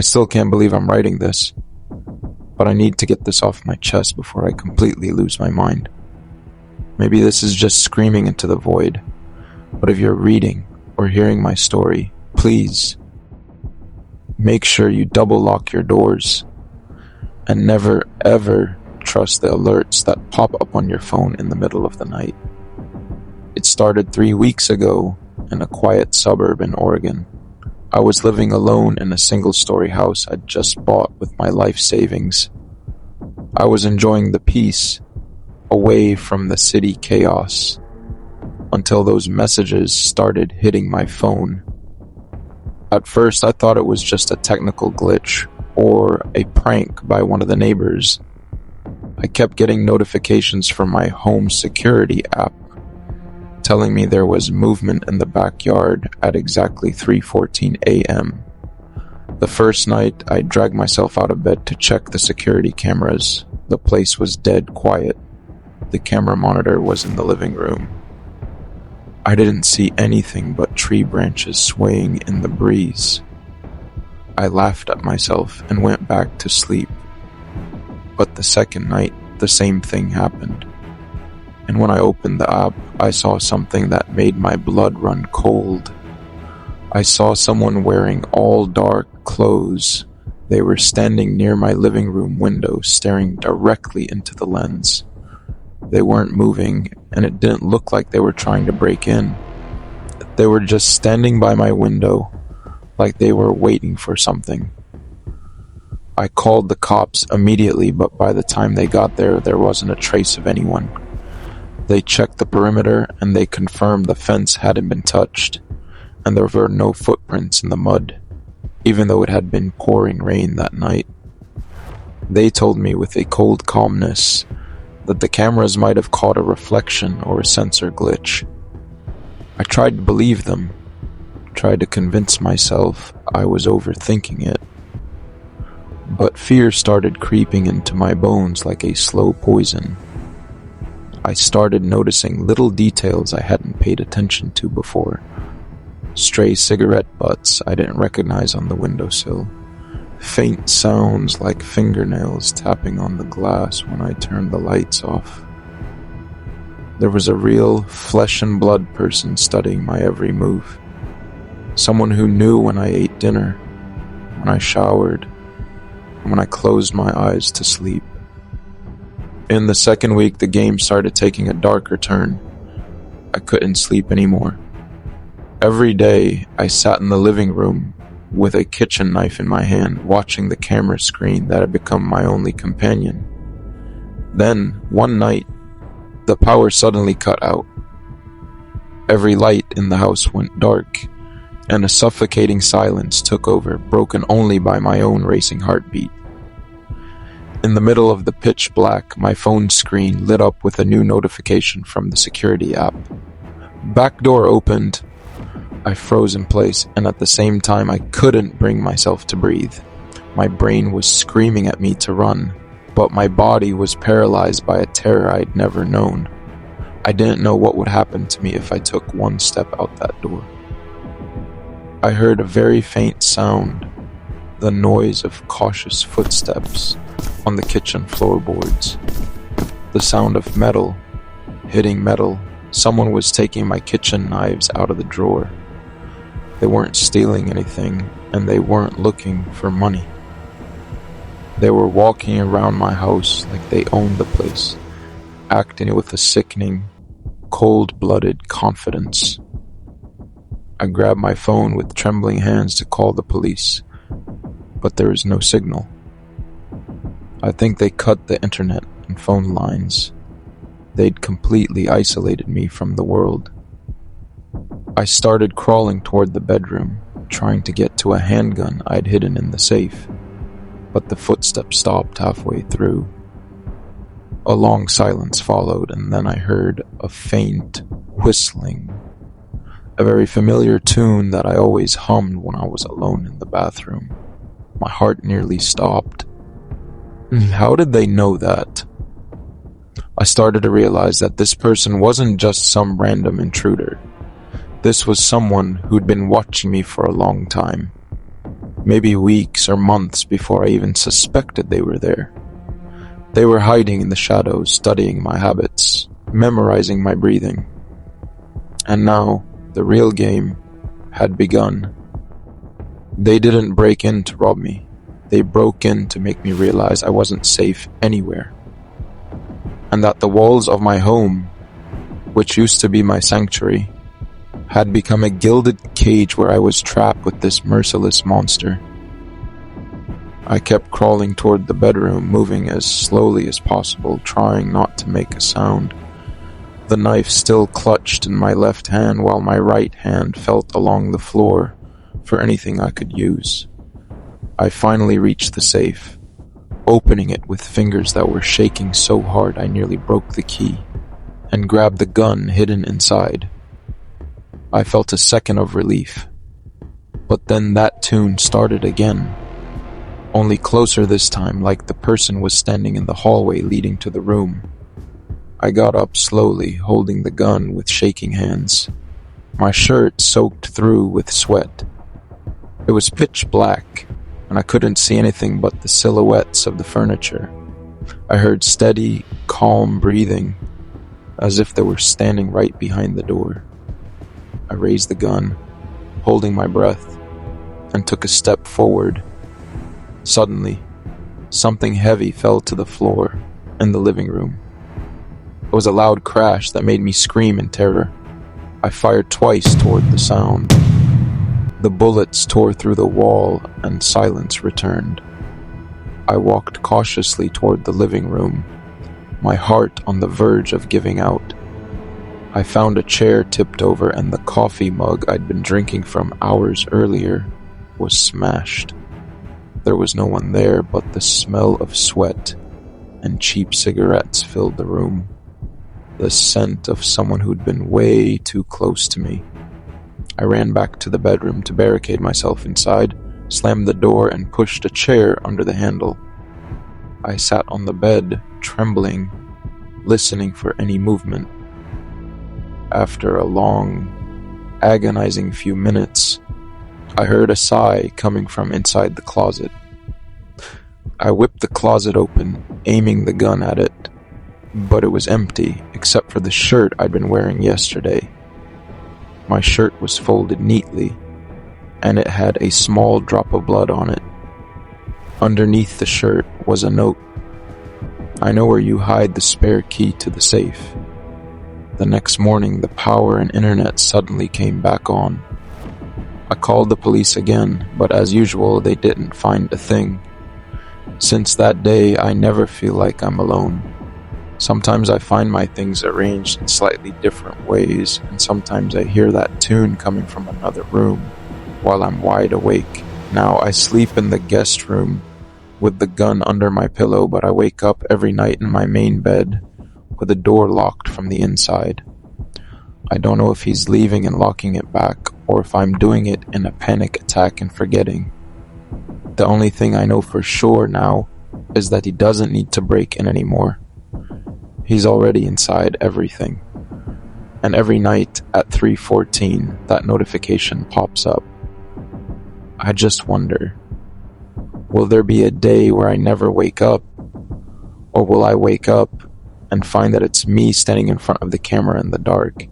I still can't believe I'm writing this, but I need to get this off my chest before I completely lose my mind. Maybe this is just screaming into the void, but if you're reading or hearing my story, please make sure you double lock your doors and never ever trust the alerts that pop up on your phone in the middle of the night. It started 3 weeks ago in a quiet suburb in Oregon. I was living alone in a single-story house I'd just bought with my life savings. I was enjoying the peace, away from the city chaos, until those messages started hitting my phone. At first, I thought it was just a technical glitch or a prank by one of the neighbors. I kept getting notifications from my home security app telling me there was movement in the backyard at exactly 3:14 a.m. The first night, I dragged myself out of bed to check the security cameras. The place was dead quiet. The camera monitor was in the living room. I didn't see anything but tree branches swaying in the breeze. I laughed at myself and went back to sleep. But the second night, the same thing happened. And when I opened the app, I saw something that made my blood run cold. I saw someone wearing all dark clothes. They were standing near my living room window, staring directly into the lens. They weren't moving, and it didn't look like they were trying to break in. They were just standing by my window, like they were waiting for something. I called the cops immediately, but by the time they got there, there wasn't a trace of anyone. They checked the perimeter, and they confirmed the fence hadn't been touched, and there were no footprints in the mud, even though it had been pouring rain that night. They told me with a cold calmness that the cameras might have caught a reflection or a sensor glitch. I tried to believe them, tried to convince myself I was overthinking it. But fear started creeping into my bones like a slow poison. I started noticing little details I hadn't paid attention to before. Stray cigarette butts I didn't recognize on the windowsill. Faint sounds like fingernails tapping on the glass when I turned the lights off. There was a real flesh and blood person studying my every move. Someone who knew when I ate dinner, when I showered, and when I closed my eyes to sleep. In the second week, the game started taking a darker turn. I couldn't sleep anymore. Every day, I sat in the living room with a kitchen knife in my hand, watching the camera screen that had become my only companion. Then, one night, the power suddenly cut out. Every light in the house went dark, and a suffocating silence took over, broken only by my own racing heartbeat. In the middle of the pitch black, my phone screen lit up with a new notification from the security app. Back door opened. I froze in place, and at the same time I couldn't bring myself to breathe. My brain was screaming at me to run, but my body was paralyzed by a terror I'd never known. I didn't know what would happen to me if I took one step out that door. I heard a very faint sound, the noise of cautious footsteps on the kitchen floorboards. The sound of metal hitting metal. Someone was taking my kitchen knives out of the drawer. They weren't stealing anything, and they weren't looking for money. They were walking around my house like they owned the place, acting with a sickening, cold-blooded confidence. I grabbed my phone with trembling hands to call the police, but there was no signal. I think they cut the internet and phone lines. They'd completely isolated me from the world. I started crawling toward the bedroom, trying to get to a handgun I'd hidden in the safe, but the footsteps stopped halfway through. A long silence followed, and then I heard a faint whistling, a very familiar tune that I always hummed when I was alone in the bathroom. My heart nearly stopped. How did they know that? I started to realize that this person wasn't just some random intruder. This was someone who'd been watching me for a long time. maybe weeks or months before I even suspected they were there. They were hiding in the shadows, studying my habits, memorizing my breathing. And now, the real game had begun. They didn't break in to rob me. They broke in to make me realize I wasn't safe anywhere. And that the walls of my home, which used to be my sanctuary, had become a gilded cage where I was trapped with this merciless monster. I kept crawling toward the bedroom, moving as slowly as possible, trying not to make a sound. The knife still clutched in my left hand while my right hand felt along the floor for anything I could use. I finally reached the safe, opening it with fingers that were shaking so hard I nearly broke the key, and grabbed the gun hidden inside. I felt a second of relief, but then that tune started again, only closer this time, like the person was standing in the hallway leading to the room. I got up slowly, holding the gun with shaking hands, my shirt soaked through with sweat. It was pitch black, and I couldn't see anything but the silhouettes of the furniture. I heard steady, calm breathing, as if they were standing right behind the door. I raised the gun, holding my breath, and took a step forward. Suddenly, something heavy fell to the floor in the living room. It was a loud crash that made me scream in terror. I fired twice toward the sound. The bullets tore through the wall and silence returned. I walked cautiously toward the living room, my heart on the verge of giving out. I found a chair tipped over and the coffee mug I'd been drinking from hours earlier was smashed. There was no one there, but the smell of sweat and cheap cigarettes filled the room. The scent of someone who'd been way too close to me. I ran back to the bedroom to barricade myself inside, slammed the door, and pushed a chair under the handle. I sat on the bed, trembling, listening for any movement. After a long, agonizing few minutes, I heard a sigh coming from inside the closet. I whipped the closet open, aiming the gun at it, but it was empty, except for the shirt I'd been wearing yesterday. My shirt was folded neatly, and it had a small drop of blood on it. Underneath the shirt was a note. I know where you hide the spare key to the safe. The next morning, the power and internet suddenly came back on. I called the police again, but as usual, they didn't find a thing. Since that day, I never feel like I'm alone. Sometimes I find my things arranged in slightly different ways, and sometimes I hear that tune coming from another room while I'm wide awake. Now I sleep in the guest room with the gun under my pillow, but I wake up every night in my main bed with the door locked from the inside. I don't know if he's leaving and locking it back, or if I'm doing it in a panic attack and forgetting. The only thing I know for sure now is that he doesn't need to break in anymore. He's already inside everything. And every night at 3:14, that notification pops up. I just wonder, will there be a day where I never wake up? Or will I wake up and find that it's me standing in front of the camera in the dark,